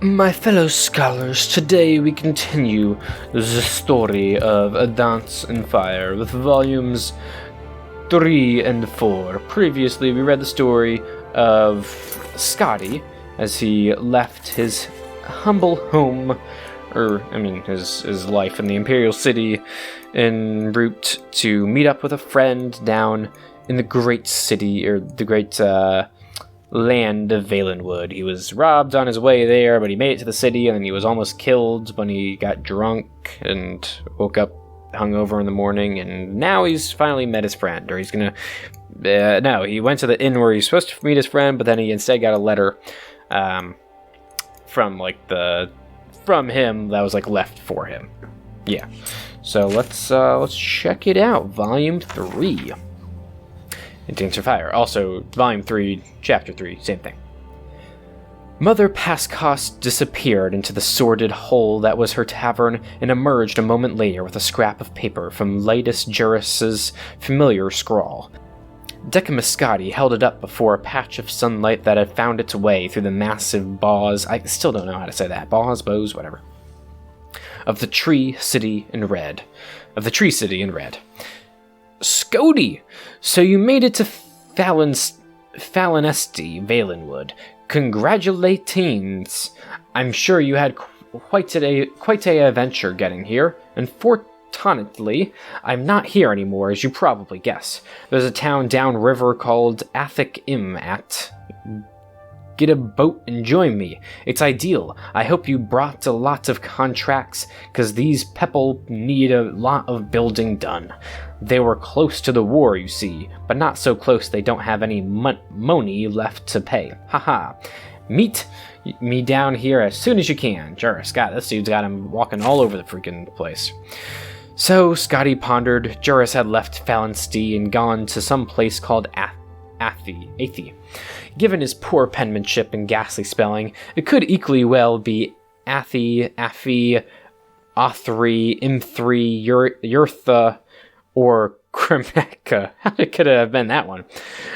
My fellow scholars, today we continue the story of A Dance in Fire with volumes 3 and 4. Previously, we read the story of Scotti as he left his humble home, his life in the Imperial City, en route to meet up with a friend down in the great city, or the great, land of Valenwood. He was robbed on his way there, but he made it to the city, and then he was almost killed when he got drunk and woke up hungover in the morning, and now he's finally met his friend, or he's gonna... no, he went to the inn where he's supposed to meet his friend, but then he instead got a letter from him that was, left for him. Yeah. So let's check it out. Volume 3. Dance in Fire. Also, Volume 3, Chapter 3, same thing. Mother Pascost disappeared into the sordid hole that was her tavern and emerged a moment later with a scrap of paper from Lytus Juris's familiar scrawl. Decemus Scotti held it up before a patch of sunlight that had found its way through the massive boughs. I still don't know how to say that. Bows, whatever. Of the Tree City in Red. Scotti! So you made it to Falinesti, Valenwood. Congratulations! I'm sure you had quite a adventure getting here. Unfortunately, I'm not here anymore, as you probably guess. There's a town downriver called Athik-Im-At. Get a boat and join me. It's ideal. I hope you brought a lot of contracts, because these people need a lot of building done. They were close to the war, you see, but not so close they don't have any money left to pay. Haha. Meet me down here as soon as you can. Juris, this dude's got him walking all over the freaking place. So, Scotti pondered. Juris had left Falinesti and gone to some place called Athi. Given his poor penmanship and ghastly spelling, it could equally well be Athi, Afi, Othri, Imthri, Yurtha, or Kremeka. How could it have been that one?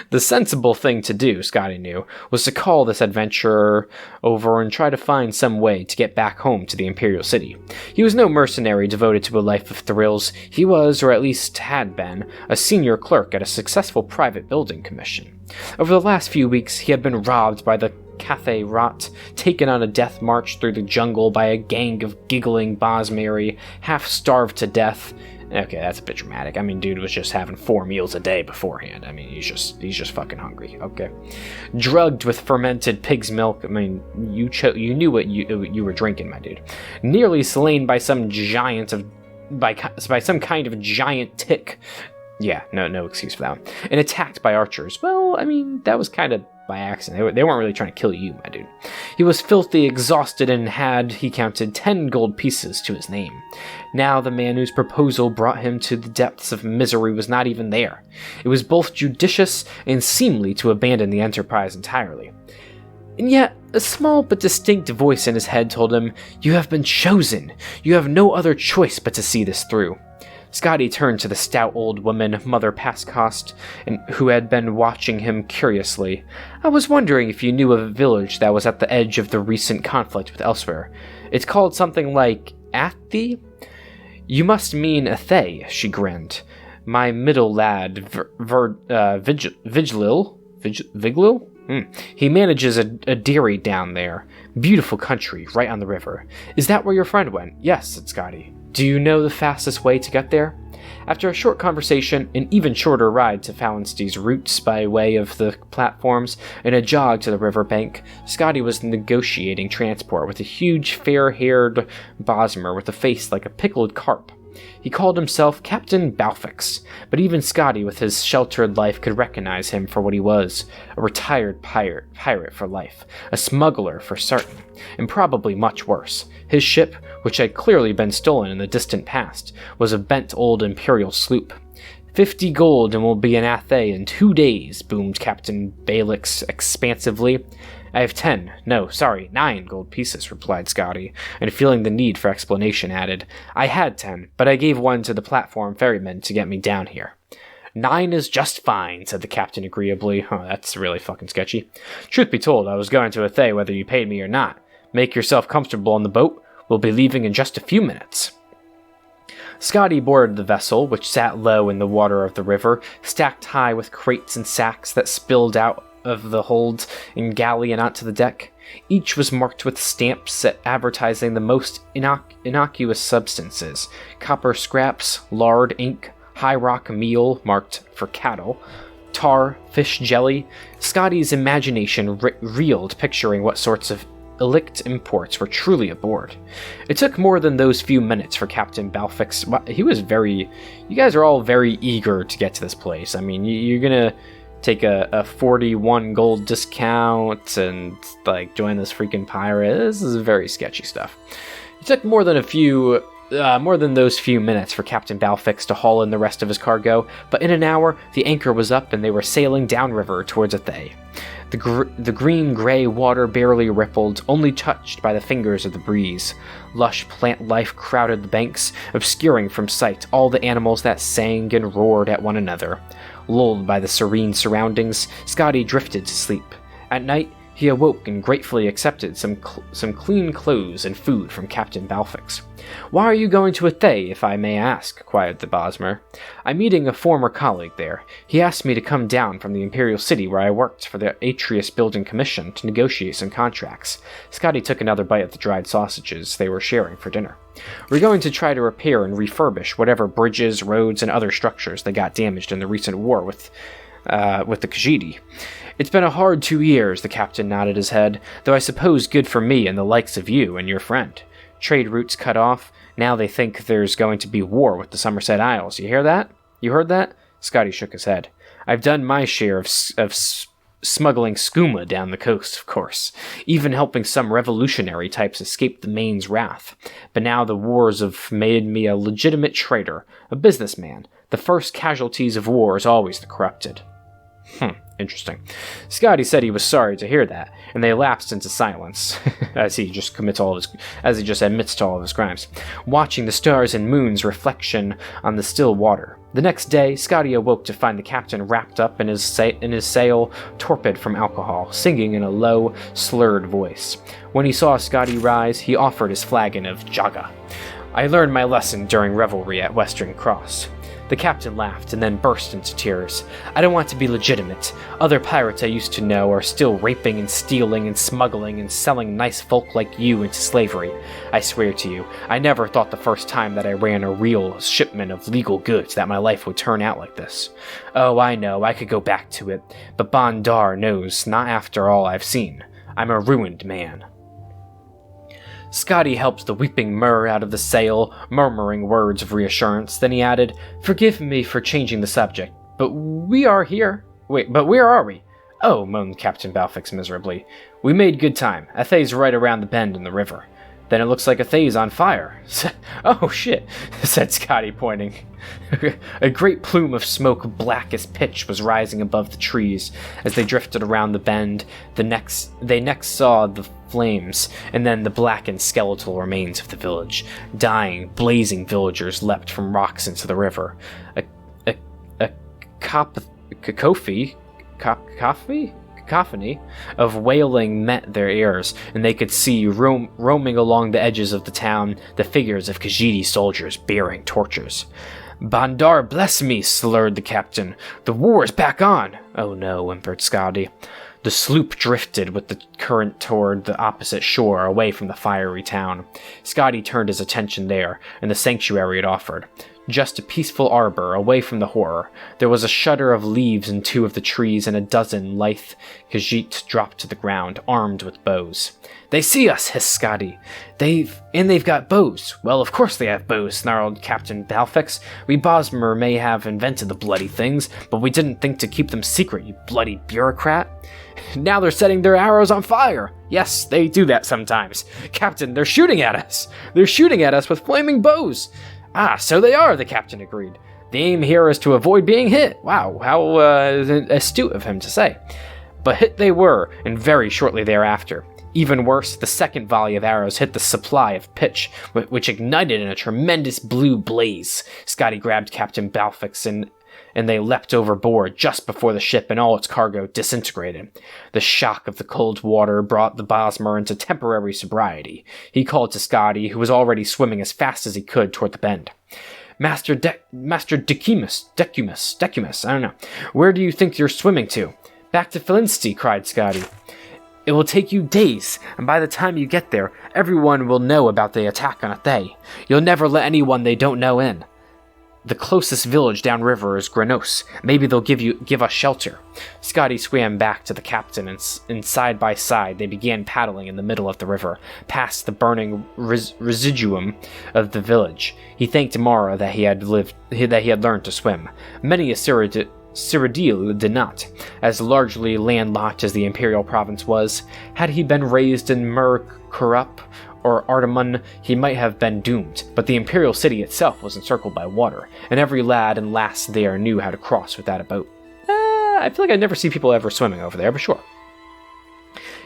The sensible thing to do, Scotti knew, was to call this adventurer over and try to find some way to get back home to the Imperial City. He was no mercenary devoted to a life of thrills. He was, or at least had been, a senior clerk at a successful private building commission. Over the last few weeks, he had been robbed by the Cathay Rot, taken on a death march through the jungle by a gang of giggling Bosmeri, half-starved to death. Okay, that's a bit dramatic. Dude was just having 4 meals a day beforehand. He's just fucking hungry. Okay, drugged with fermented pig's milk. You knew what you were drinking, my dude. Nearly slain by some by some kind of giant tick. Yeah, no excuse for that one. And attacked by archers. Well, that was kind of by accident. They weren't really trying to kill you, my dude. He was filthy, exhausted, and had, he counted, 10 gold pieces to his name. Now the man whose proposal brought him to the depths of misery was not even there. It was both judicious and seemly to abandon the enterprise entirely. And yet, a small but distinct voice in his head told him, "You have been chosen. You have no other choice but to see this through." Scotti turned to the stout old woman, Mother Pascost, who had been watching him curiously. "I was wondering if you knew of a village that was at the edge of the recent conflict with Elsewhere. It's called something like Athi? You must mean Athay," she grinned. "My middle lad, Viglil? He manages a dairy down there. Beautiful country, right on the river. Is that where your friend went?" "Yes," said Scotti. "Do you know the fastest way to get there?" After a short conversation, an even shorter ride to Falinesti's routes by way of the platforms, and a jog to the riverbank, Scotti was negotiating transport with a huge, fair-haired Bosmer with a face like a pickled carp. He called himself Captain Balfix, but even Scotti with his sheltered life could recognize him for what he was, a retired pirate for life, a smuggler for certain, and probably much worse. His ship, which had clearly been stolen in the distant past, was a bent old Imperial sloop. 50 gold and we'll be in Athay in 2 days, boomed Captain Balix expansively. "I have 9 gold pieces," replied Scotti, and feeling the need for explanation added, "I had 10, but I gave one to the platform ferryman to get me down here." 9 is just fine, said the captain agreeably. Oh, that's really fucking sketchy. Truth be told, I was going to Athay whether you paid me or not. Make yourself comfortable on the boat. We'll be leaving in just a few minutes. Scotti boarded the vessel, which sat low in the water of the river, stacked high with crates and sacks that spilled out of the hold and galley and onto the deck. Each was marked with stamps advertising the most innocuous substances: copper scraps, lard, ink, high rock meal marked for cattle, tar, fish jelly. Scotty's imagination reeled, picturing what sorts of illicit imports were truly aboard. It took more than those few minutes for Captain Balfix. You guys are all very eager to get to this place. I mean, you're gonna take a 41 gold discount and like join this freaking pirate. This is very sketchy stuff. It took more than those few minutes for Captain Balfix to haul in the rest of his cargo, but in an hour the anchor was up and they were sailing downriver towards Athay. The green-gray water barely rippled, only touched by the fingers of the breeze. Lush plant life crowded the banks, obscuring from sight all the animals that sang and roared at one another. Lulled by the serene surroundings, Scotti drifted to sleep. At night, he awoke and gratefully accepted some clean clothes and food from Captain Balfix. "Why are you going to Athay, if I may ask?" quieted the Bosmer. "I'm meeting a former colleague there. He asked me to come down from the Imperial City where I worked for the Atreus Building Commission to negotiate some contracts." Scotti took another bite of the dried sausages they were sharing for dinner. "We're going to try to repair and refurbish whatever bridges, roads, and other structures that got damaged in the recent war with the Khajiit. It's been a hard 2 years," the captain nodded his head, "though I suppose good for me and the likes of you and your friend. Trade routes cut off. Now they think there's going to be war with the Somerset Isles. You hear that? You heard that?" Scotti shook his head. "I've done my share of smuggling skooma down the coast, of course, even helping some revolutionary types escape the Maine's wrath. But now the wars have made me a legitimate trader, a businessman. The first casualties of war is always the corrupted." Interesting. Scotti said he was sorry to hear that, and they lapsed into silence as he just admits to all of his crimes, watching the stars and moon's reflection on the still water. The next day, Scotti awoke to find the captain wrapped up in his sail, torpid from alcohol, singing in a low, slurred voice. When he saw Scotti rise, he offered his flagon of jaga. "I learned my lesson during revelry at Western Cross." The captain laughed and then burst into tears. "I don't want to be legitimate. Other pirates I used to know are still raping and stealing and smuggling and selling nice folk like you into slavery. I swear to you, I never thought the first time that I ran a real shipment of legal goods that my life would turn out like this. Oh, I know, I could go back to it, but Bondar knows not after all I've seen. I'm a ruined man." Scotti helped the weeping Mur out of the sail, murmuring words of reassurance. Then he added, "Forgive me for changing the subject, but we are here." "Wait, but where are we?" "Oh," moaned Captain Balfix miserably. "We made good time. Athay's right around the bend in the river." "Then it looks like Athay's on fire." "Oh, shit," said Scotti, pointing. A great plume of smoke, black as pitch, was rising above the trees. As they drifted around the bend, they next saw the flames, and then the blackened skeletal remains of the village. Dying, blazing villagers leapt from rocks into the river. A cacophony of wailing met their ears, and they could see roaming along the edges of the town the figures of Khajiit soldiers bearing torches. "Bondar bless me," slurred the captain. "The war's back on." "Oh no," whimpered Scotti. The sloop drifted with the current toward the opposite shore, away from the fiery town. Scotti turned his attention there, and the sanctuary it offered. Just a peaceful arbor, away from the horror. There was a shudder of leaves in 2 of the trees, and a dozen lithe Khajiit dropped to the ground, armed with bows. "They see us," hissed Scotti. They've got bows." "Well, of course they have bows," snarled Captain Balfix. "We Bosmer may have invented the bloody things, but we didn't think to keep them secret, you bloody bureaucrat." "Now they're setting their arrows on fire." "Yes, they do that sometimes." "Captain, they're shooting at us. They're shooting at us with flaming bows." "Ah, so they are," the captain agreed. "The aim here is to avoid being hit." Wow, how astute of him to say. But hit they were, and very shortly thereafter. Even worse, the second volley of arrows hit the supply of pitch, which ignited in a tremendous blue blaze. Scotti grabbed Captain Balfix and they leapt overboard just before the ship and all its cargo disintegrated. The shock of the cold water brought the Bosmer into temporary sobriety. He called to Scotti, who was already swimming as fast as he could toward the bend. Master Decemus, I don't know. Where do you think you're swimming to? Back to Felinsti, cried Scotti. It will take you days, and by the time you get there, everyone will know about the attack on Athay. You'll never let anyone they don't know in. The closest village downriver is Granos. Maybe they'll give us shelter. Scotti swam back to the captain, and side by side they began paddling in the middle of the river, past the burning residuum of the village. He thanked Mara that he had learned to swim. Many a Cyrodiil did not, as largely landlocked as the imperial province was. Had he been raised in Mur-Kurup or Ardamun, he might have been doomed, but the imperial city itself was encircled by water, and every lad and lass there knew how to cross without a boat. I feel like I never see people ever swimming over there, but sure.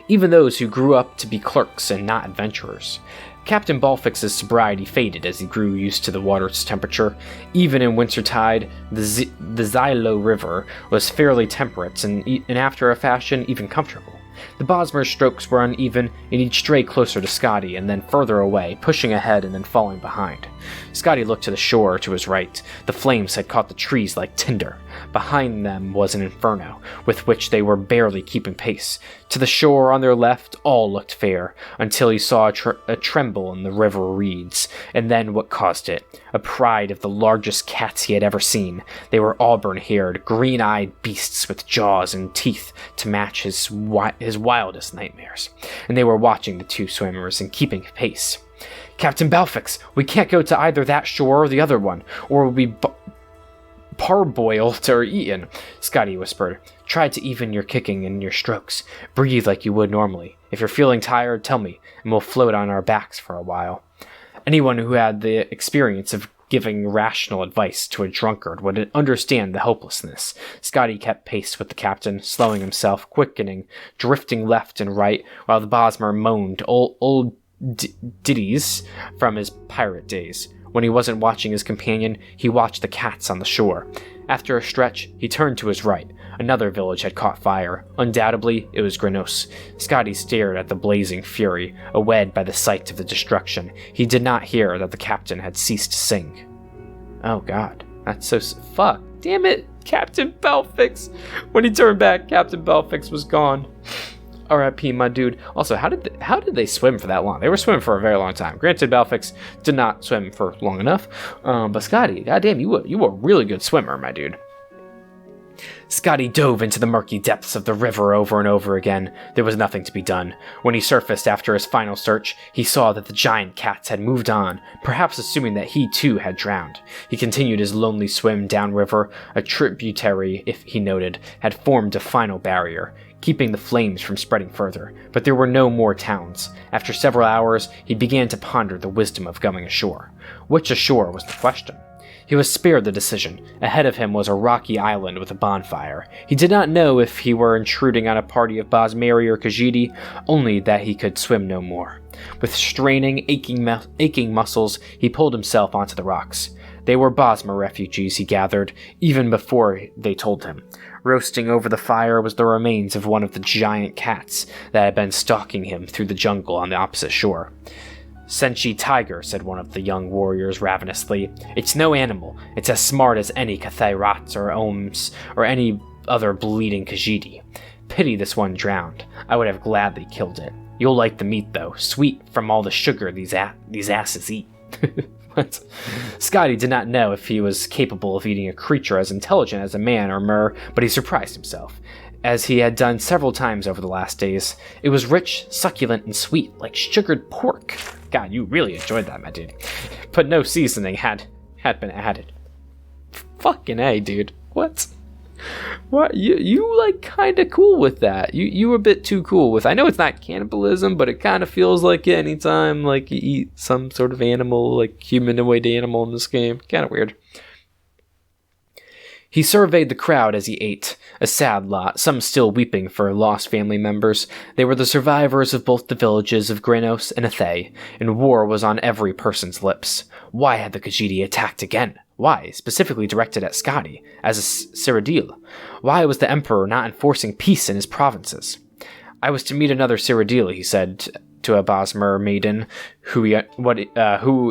Even those who grew up to be clerks and not adventurers. Captain Balfix's sobriety faded as he grew used to the water's temperature. Even in wintertide, the Xylo River was fairly temperate and after a fashion, even comfortable. The Bosmer's strokes were uneven, and he'd stray closer to Scotti and then further away, pushing ahead and then falling behind. Scotti looked to the shore to his right. The flames had caught the trees like tinder. Behind them was an inferno, with which they were barely keeping pace. To the shore on their left, all looked fair, until he saw a tremble in the river reeds, and then what caused it. A pride of the largest cats he had ever seen. They were auburn-haired, green-eyed beasts with jaws and teeth to match his wildest nightmares, and they were watching the two swimmers and keeping pace. Captain Balfix, we can't go to either that shore or the other one, or we'll be parboiled or eaten, Scotti whispered. Try to even your kicking and your strokes. Breathe like you would normally. If you're feeling tired, tell me, and we'll float on our backs for a while. Anyone who had the experience of giving rational advice to a drunkard would understand the hopelessness. Scotti kept pace with the captain, slowing himself, quickening, drifting left and right, while the Bosmer moaned old ditties from his pirate days. When he wasn't watching his companion, he watched the cats on the shore. After a stretch, he turned to his right. Another village had caught fire. Undoubtedly, it was Granos. Scotti stared at the blazing fury, awed by the sight of the destruction. He did not hear that the captain had ceased to sing. Oh god, that's so... Fuck, damn it, Captain Balfix! When he turned back, Captain Balfix was gone. R.I.P. my dude. Also, how did they swim for that long? They were swimming for a very long time. Granted, Balfix did not swim for long enough, but Scotti, goddamn, you were a really good swimmer, my dude. Scotti dove into the murky depths of the river over and over again. There was nothing to be done. When he surfaced after his final search, he saw that the giant cats had moved on, perhaps assuming that he too had drowned. He continued his lonely swim downriver. A tributary, if he noted, had formed a final barrier, keeping the flames from spreading further, but there were no more towns. After several hours, he began to ponder the wisdom of going ashore. Which ashore was the question? He was spared the decision. Ahead of him was a rocky island with a bonfire. He did not know if he were intruding on a party of Bosmeri or Khajiit, only that he could swim no more. With straining, aching muscles, he pulled himself onto the rocks. They were Bosmer refugees, he gathered, even before they told him. Roasting over the fire was the remains of one of the giant cats that had been stalking him through the jungle on the opposite shore. Senshi tiger, said one of the young warriors ravenously. It's no animal. It's as smart as any Cathay rats or Ohms or any other bleeding Khajiit. Pity this one drowned. I would have gladly killed it. You'll like the meat, though, sweet from all the sugar these asses eat. What? Scotti did not know if he was capable of eating a creature as intelligent as a man or Mur, but he surprised himself, as he had done several times over the last days. It was rich, succulent, and sweet, like sugared pork. God, you really enjoyed that, my dude. But no seasoning had been added. Fucking A, dude. What? What? You like kinda cool with that. You were a bit too cool with. I know it's not cannibalism, but it kind of feels like it anytime like you eat some sort of animal, like humanoid animal in this game. Kind of weird. He surveyed the crowd as he ate, a sad lot, some still weeping for lost family members. They were the survivors of both the villages of Granos and Athay, and war was on every person's lips. Why had the Khajiit attacked again? Why, specifically directed at Scotti, as a Cyrodiil? Why was the Emperor not enforcing peace in his provinces? I was to meet another Cyrodiil, he said to a Bosmer maiden, who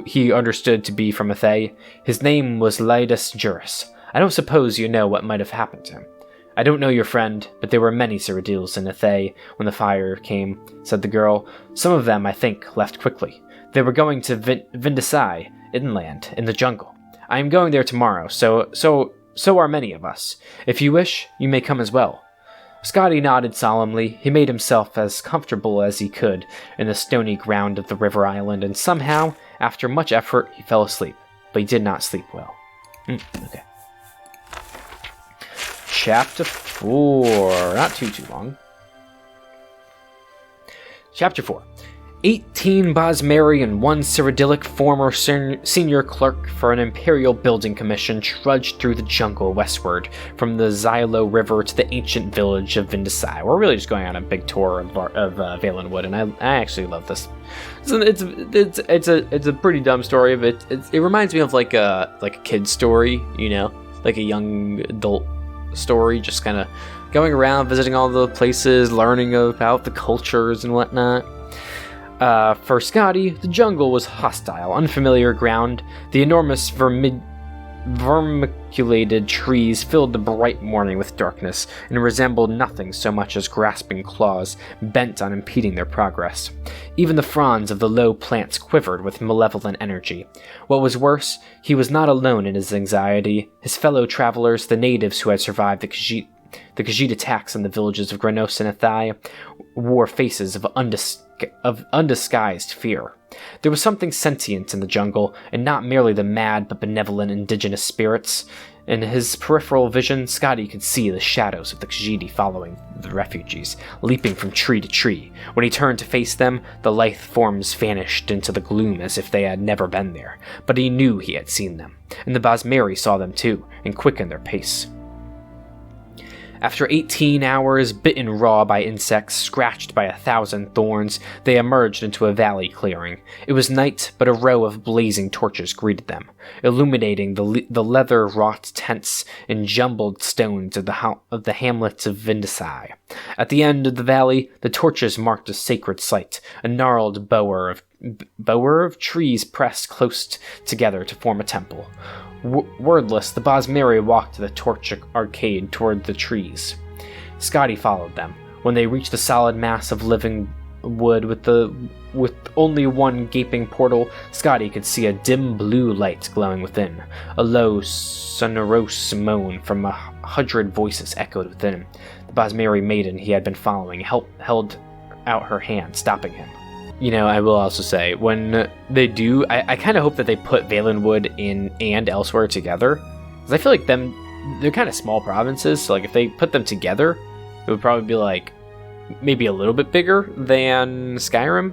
he understood to be from Athay. His name was Laedus Juris. I don't suppose you know what might have happened to him. I don't know your friend, but there were many Cyrodiils in Athay when the fire came, said the girl. Some of them, I think, left quickly. They were going to Vindicai, inland, in the jungle. I am going there tomorrow, so are many of us. If you wish, you may come as well. Scotti nodded solemnly. He made himself as comfortable as he could in the stony ground of the river island, and somehow, after much effort, he fell asleep. But he did not sleep well. Okay. Chapter 4. Not too long. Chapter 4. 18 Bosmeri and 1 Cyrodiilic former senior clerk for an imperial building commission trudged through the jungle westward from the Xylo River to the ancient village of Vindicai. We're really just going on a big tour of Valenwood, and I actually love this. It's a pretty dumb story, but it reminds me of like a kid's story, you know, like a young adult story, just kind of going around visiting all the places, learning about the cultures and whatnot. For Scotti, the jungle was hostile, unfamiliar ground. The enormous vermiculated trees filled the bright morning with darkness and resembled nothing so much as grasping claws bent on impeding their progress. Even the fronds of the low plants quivered with malevolent energy. What was worse, he was not alone in his anxiety. His fellow travelers, the natives who had survived the Khajiit attacks on the villages of Granos and Athay, wore faces of undisguised fear. There was something sentient in the jungle, and not merely the mad but benevolent indigenous spirits. In his peripheral vision, Scotti could see the shadows of the Khajiit following the refugees, leaping from tree to tree. When he turned to face them, the lithe forms vanished into the gloom as if they had never been there. But he knew he had seen them, and the Bosmeri saw them too, and quickened their pace. After 18 hours, bitten raw by insects, scratched by 1,000 thorns, they emerged into a valley clearing. It was night, but a row of blazing torches greeted them, illuminating the leather-wrought tents and jumbled stones of the hamlets of Vindicai. At the end of the valley, the torches marked a sacred site, a gnarled bower of trees pressed close together to form a temple. Wordless, the Bosmeri walked to the torch arcade toward the trees. Scotti followed them. When they reached the solid mass of living wood with only one gaping portal, Scotti could see a dim blue light glowing within. A low, sonorous moan from 100 voices echoed within. The Bosmeri maiden he had been following held out her hand, stopping him. You know, I will also say, when they do, I kind of hope that they put Valenwood in and elsewhere together. Because I feel like they're kind of small provinces, so like if they put them together, it would probably be like maybe a little bit bigger than Skyrim.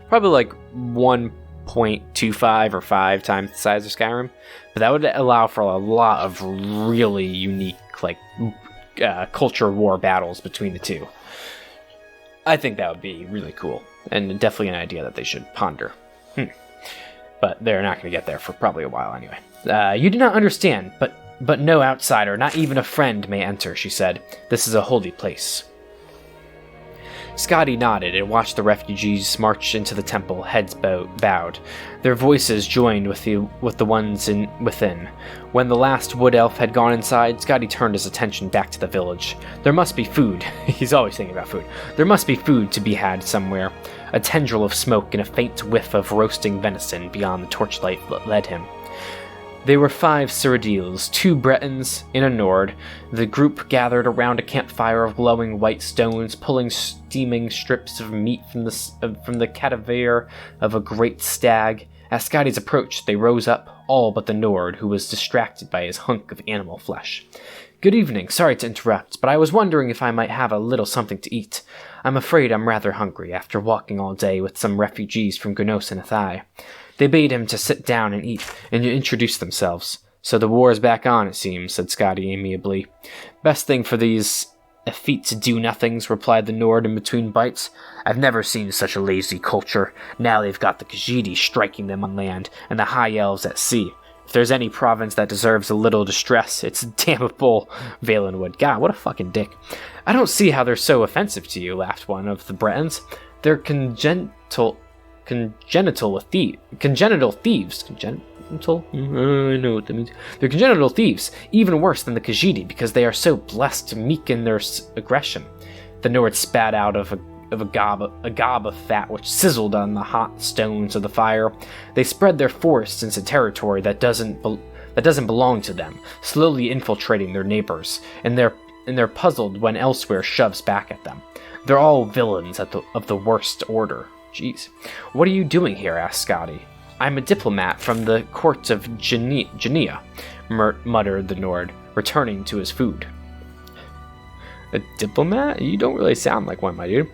Probably like 1.25 or 5 times the size of Skyrim. But that would allow for a lot of really unique like culture war battles between the two. I think that would be really cool. And definitely an idea that they should ponder. But they're not going to get there for probably a while anyway. You do not understand, but no outsider, not even a friend, may enter, she said. This is a holy place. Scotti nodded and watched the refugees march into the temple, heads bowed. Their voices joined with the ones within. When the last wood elf had gone inside, Scotti turned his attention back to the village. There must be food. He's always thinking about food. There must be food to be had somewhere. A tendril of smoke and a faint whiff of roasting venison beyond the torchlight led him. They were 5 Cyrodiils, 2 Bretons, and a Nord. The group gathered around a campfire of glowing white stones, pulling steaming strips of meat from the cadaver of a great stag. At Scotty's approach, they rose up, all but the Nord, who was distracted by his hunk of animal flesh. Good evening, sorry to interrupt, but I was wondering if I might have a little something to eat. I'm afraid I'm rather hungry, after walking all day with some refugees from Granos and Athay. They bade him to sit down and eat, and introduce themselves. So the war's back on, it seems, said Scotti amiably. Best thing for these effete do-nothings, replied the Nord in between bites. I've never seen such a lazy culture. Now they've got the Khajiit striking them on land, and the High Elves at sea. If there's any province that deserves a little distress, it's damnable Valenwood. God, what a fucking dick. I don't see how they're so offensive to you, laughed one of the Bretons. They're congenital thieves. Congenital? I know what that means. They're congenital thieves, even worse than the Khajiit, because they are so blessed, meek in their aggression. The Nord spat out of a gob of fat which sizzled on the hot stones of the fire. They spread their forests into territory that doesn't belong to them, slowly infiltrating their neighbors, and they're puzzled when elsewhere shoves back at them. They're all villains of the worst order. Jeez. What are you doing here? Asked Scotti. I'm a diplomat from the court of Genea, muttered the Nord, returning to his food. A diplomat? You don't really sound like one, my dude.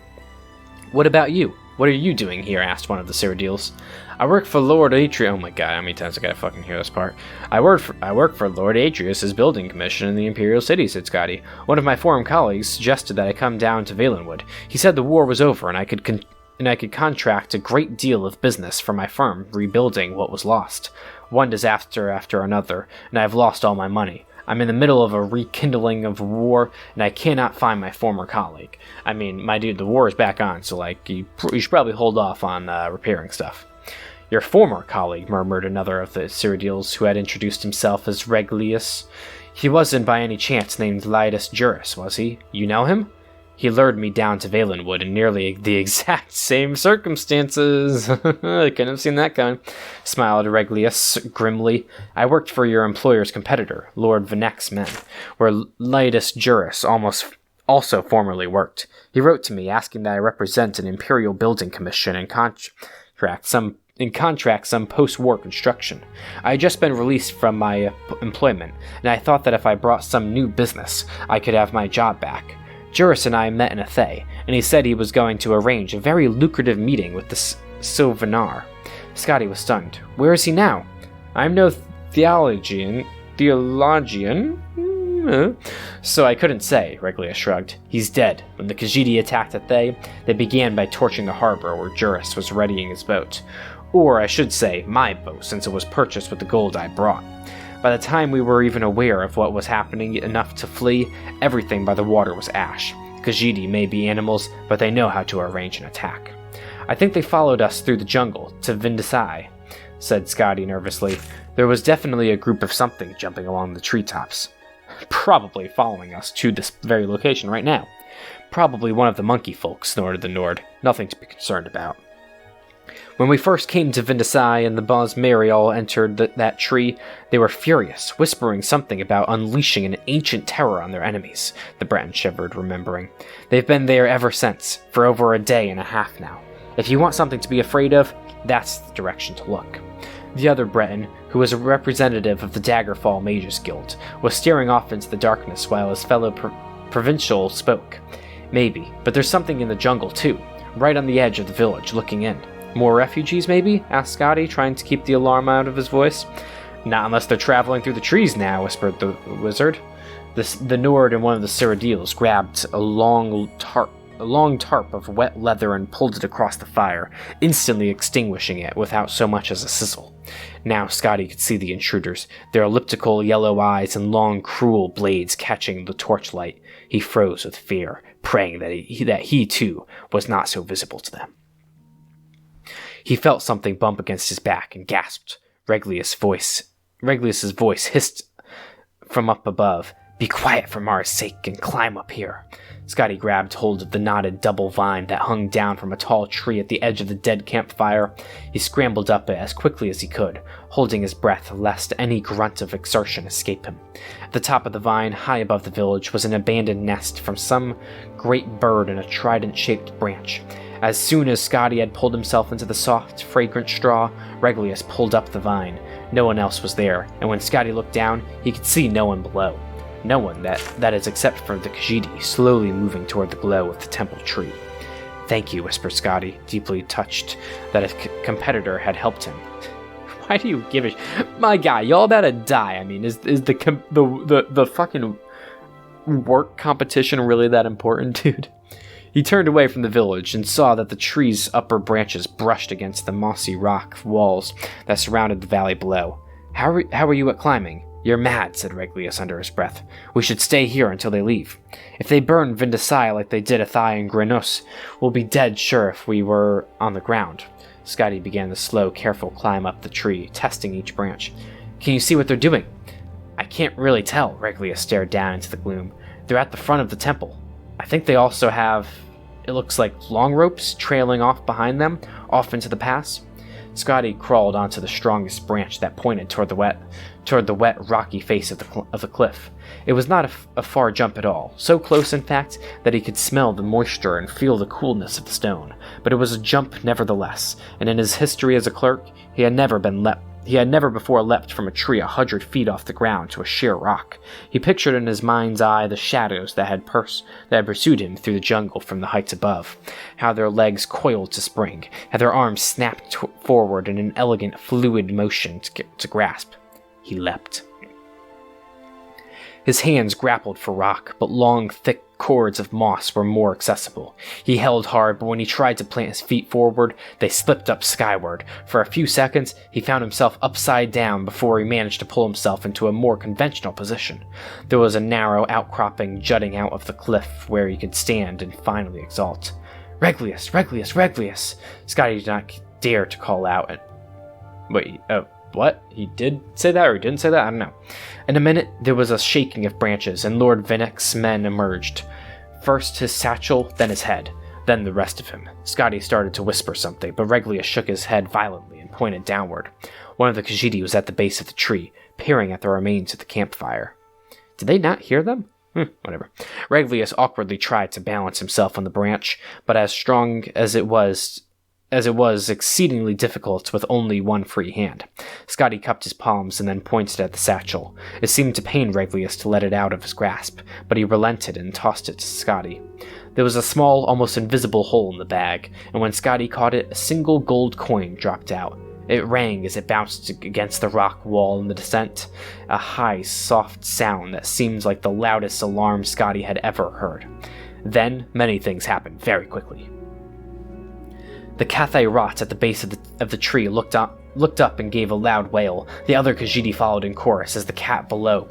What about you? What are you doing here? Asked one of the Cyrodiils. I work for Lord Atreus. Oh my god, how many times I gotta fucking hear this part? I work for Lord Atreus' building commission in the Imperial City, said Scotti. One of my foreign colleagues suggested that I come down to Valenwood. He said the war was over and I could contract a great deal of business for my firm, rebuilding what was lost. One disaster after another, and I have lost all my money. I'm in the middle of a rekindling of war, and I cannot find my former colleague. I mean, my dude, the war is back on, so, like, you should probably hold off on repairing stuff. Your former colleague, murmured another of the Cyrodiils, who had introduced himself as Regulus. He wasn't by any chance named Litus Juris, was he? You know him? He lured me down to Valenwood in nearly the exact same circumstances. I couldn't have seen that coming, smiled Regulus grimly. I worked for your employer's competitor, Lord Venek's men, where Litus Juris also formerly worked. He wrote to me asking that I represent an imperial building commission and contract some post-war construction. I had just been released from my employment, and I thought that if I brought some new business, I could have my job back. Juris and I met in a Thay, and he said he was going to arrange a very lucrative meeting with the Sylvanar. Scotti was stunned. Where is he now? I'm no theologian, so I couldn't say, Regulus shrugged. He's dead. When the Khajiit attacked the Thay, they began by torching the harbor where Juris was readying his boat. Or, I should say, my boat, since it was purchased with the gold I brought. By the time we were even aware of what was happening enough to flee, everything by the water was ash. Khajiit may be animals, but they know how to arrange an attack. I think they followed us through the jungle, to Vindasai, said Scotti nervously. There was definitely a group of something jumping along the treetops. Probably following us to this very location right now. Probably one of the monkey folk, snorted the Nord. Nothing to be concerned about. When we first came to Vindasai and the Bosmeri all entered that tree, they were furious, whispering something about unleashing an ancient terror on their enemies, the Breton shivered, remembering. They've been there ever since, for over a day and a half now. If you want something to be afraid of, that's the direction to look. The other Breton, who was a representative of the Daggerfall Mages Guild, was staring off into the darkness while his fellow provincial spoke. Maybe, but there's something in the jungle too, right on the edge of the village, looking in. More refugees, maybe? Asked Scotti, trying to keep the alarm out of his voice. Not unless they're traveling through the trees now, whispered the wizard. The Nord and one of the Cyrodiils grabbed a long tarp of wet leather and pulled it across the fire, instantly extinguishing it without so much as a sizzle. Now Scotti could see the intruders, their elliptical yellow eyes and long, cruel blades catching the torchlight. He froze with fear, praying that he too was not so visible to them. He felt something bump against his back and gasped. Regulus's voice hissed from up above. Be quiet for Mara's sake and climb up here. Scotti grabbed hold of the knotted double vine that hung down from a tall tree at the edge of the dead campfire. He scrambled up it as quickly as he could, holding his breath lest any grunt of exertion escape him. At the top of the vine, high above the village, was an abandoned nest from some great bird in a trident-shaped branch. As soon as Scotti had pulled himself into the soft, fragrant straw, Regulus pulled up the vine. No one else was there, and when Scotti looked down, he could see no one below. No one, that is, except for the Khajiit, slowly moving toward the glow of the temple tree. Thank you, whispered Scotti, deeply touched that a competitor had helped him. Why do you give a my guy, y'all gotta die. I mean, is the fucking work competition really that important, dude? He turned away from the village and saw that the tree's upper branches brushed against the mossy rock walls that surrounded the valley below. How are you at climbing? You're mad, said Regulus under his breath. We should stay here until they leave. If they burn Vindicai like they did Athai and Grenos, we'll be dead sure if we were on the ground. Scotti began the slow, careful climb up the tree, testing each branch. Can you see what they're doing? I can't really tell, Regulus stared down into the gloom. They're at the front of the temple. I think they also have, it looks like long ropes trailing off behind them, off into the pass. Scotti crawled onto the strongest branch that pointed toward the wet, rocky face of the cliff. It was not a far jump at all, so close, in fact, that he could smell the moisture and feel the coolness of the stone. But it was a jump nevertheless, and in his history as a clerk, he had never before leapt from a tree 100 feet off the ground to a sheer rock. He pictured in his mind's eye the shadows that had pursued him through the jungle from the heights above, how their legs coiled to spring, how their arms snapped forward in an elegant, fluid motion to grasp. He leapt. His hands grappled for rock, but long, thick cords of moss were more accessible. He held hard, but when he tried to plant his feet forward, they slipped up skyward. For a few seconds, he found himself upside down before he managed to pull himself into a more conventional position. There was a narrow outcropping jutting out of the cliff where he could stand and finally exult. Regulus! Regulus! Regulus! Scotti did not dare to call out. Wait, what? He did say that, or he didn't say that? I don't know. In a minute, there was a shaking of branches, and Lord Vinnick's men emerged. First his satchel, then his head, then the rest of him. Scotti started to whisper something, but Regulus shook his head violently and pointed downward. One of the Khajiit was at the base of the tree, peering at the remains of the campfire. Did they not hear them? Whatever. Regulus awkwardly tried to balance himself on the branch, but as strong as it was exceedingly difficult with only one free hand. Scotti cupped his palms and then pointed at the satchel. It seemed to pain Regulus to let it out of his grasp, but he relented and tossed it to Scotti. There was a small, almost invisible hole in the bag, and when Scotti caught it, a single gold coin dropped out. It rang as it bounced against the rock wall in the descent, a high, soft sound that seemed like the loudest alarm Scotti had ever heard. Then, many things happened very quickly. The Cathay Rot at the base of the tree looked up and gave a loud wail. The other Khajiit followed in chorus as the cat below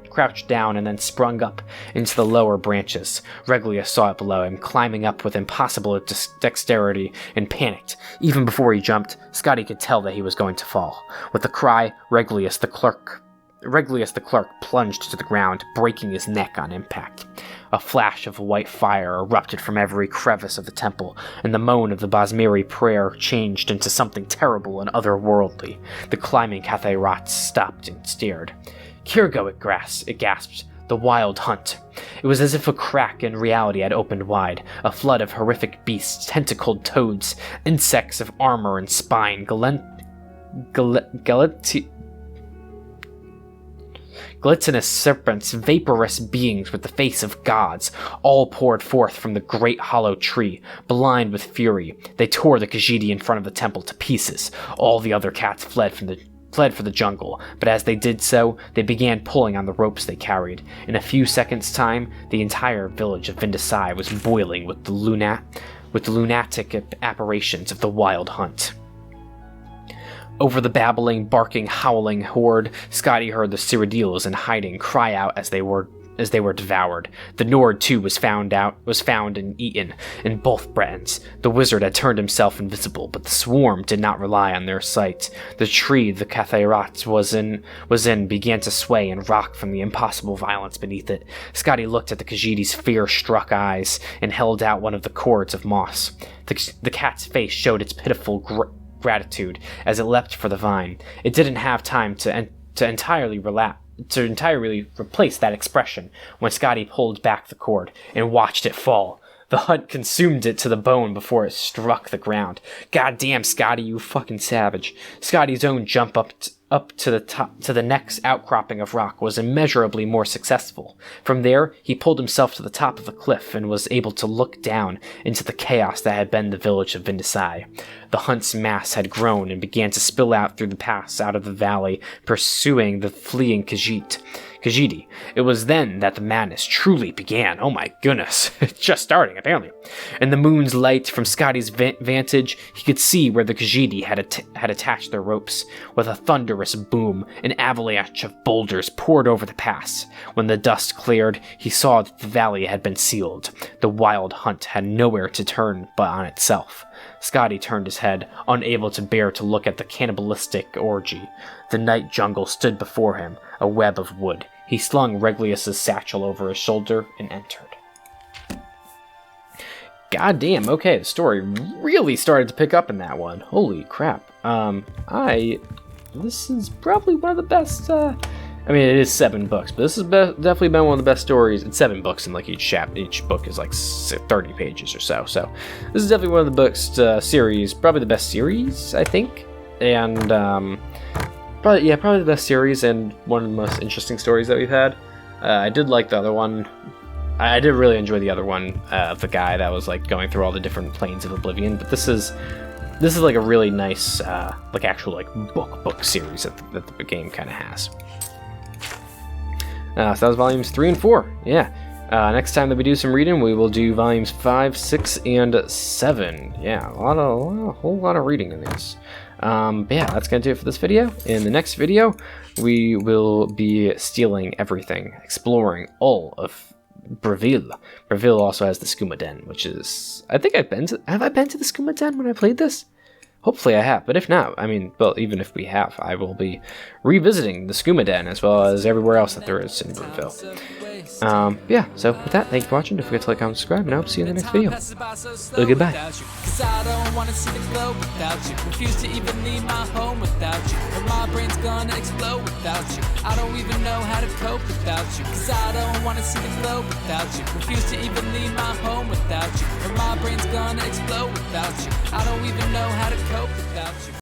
crouched down and then sprung up into the lower branches. Regulus saw it below him, climbing up with impossible dexterity, and panicked. Even before he jumped, Scotti could tell that he was going to fall. With a cry, Regulus the clerk plunged to the ground, breaking his neck on impact. A flash of white fire erupted from every crevice of the temple, and the moan of the Basmiri prayer changed into something terrible and otherworldly. The climbing Cathay Rats stopped and stared. Kirgo, it gasped. The wild hunt. It was as if a crack in reality had opened wide. A flood of horrific beasts, tentacled toads, insects of armor and spine, gelatinous serpents, vaporous beings with the face of gods, all poured forth from the great hollow tree. Blind with fury, they tore the Khajiit in front of the temple to pieces. All the other cats fled for the jungle, but as they did so, they began pulling on the ropes they carried. In a few seconds' time, the entire village of Vindicai was boiling with the lunatic apparitions of the wild hunt. Over the babbling, barking, howling horde, Scotti heard the Cyrodiils in hiding cry out as they were devoured. The Nord too was found and eaten in both Bretons. The wizard had turned himself invisible, but the swarm did not rely on their sight. The tree the Cathay Rats was in began to sway and rock from the impossible violence beneath it. Scotti looked at the Khajiit's fear-struck eyes and held out one of the cords of moss. The cat's face showed its pitiful gratitude as it leapt for the vine. It didn't have time to entirely replace that expression when Scotti pulled back the cord and watched it fall. The hunt consumed it to the bone before it struck the ground. Goddamn, Scotti, you fucking savage. Scotty's own jump up to the next outcropping of rock was immeasurably more successful. From there, he pulled himself to the top of the cliff and was able to look down into the chaos that had been the village of Vindicai. The hunt's mass had grown and began to spill out through the pass out of the valley, pursuing the fleeing Khajiit. It was then that the madness truly began. Oh my goodness. It's just starting, apparently. In the moon's light from Scotty's vantage, he could see where the Khajiit had attached their ropes. With a thunder thunderous boom, an avalanche of boulders poured over the pass. When the dust cleared, he saw that the valley had been sealed. The wild hunt had nowhere to turn but on itself. Scotti turned his head, unable to bear to look at the cannibalistic orgy. The night jungle stood before him, a web of wood. He slung Regulus's satchel over his shoulder and entered. God damn, okay, the story really started to pick up in that one. Holy crap. This is probably one of the best, I mean, it is 7 books, but this has definitely been one of the best stories. It's 7 books, and like each book is like 30 pages or so. So this is definitely one of the books series, probably the best series, I think. And, probably the best series and one of the most interesting stories that we've had. I did like the other one. I did really enjoy the other one, the guy that was like going through all the different planes of Oblivion. But this is like a really nice, like actual like book series that the game kind of has. So that was volumes 3 and 4. Yeah. Next time that we do some reading, we will do volumes 5, 6, and 7. Yeah, a whole lot of reading in these. But yeah, that's gonna do it for this video. In the next video, we will be stealing everything, exploring all of Breville. Breville also has the Skooma Den, which is, I think have I been to the Skooma Den when I played this? Hopefully I have, but if not, I mean, well, even if we have, I will be revisiting the Skooma Den as well as everywhere else that there is in Breville. Yeah, so with that, thank you for watching. Don't forget to like, comment, subscribe, and I hope to see you in the next video. Goodbye. I don't wanna see the glow without you. Refuse to even leave my home without you. Or my brain's gonna explode without you. I don't even know how to cope without you. Cause I don't wanna see the glow without you. Refuse to even leave my home without you. Or my brain's gonna explode without you. I don't even know how to cope without you.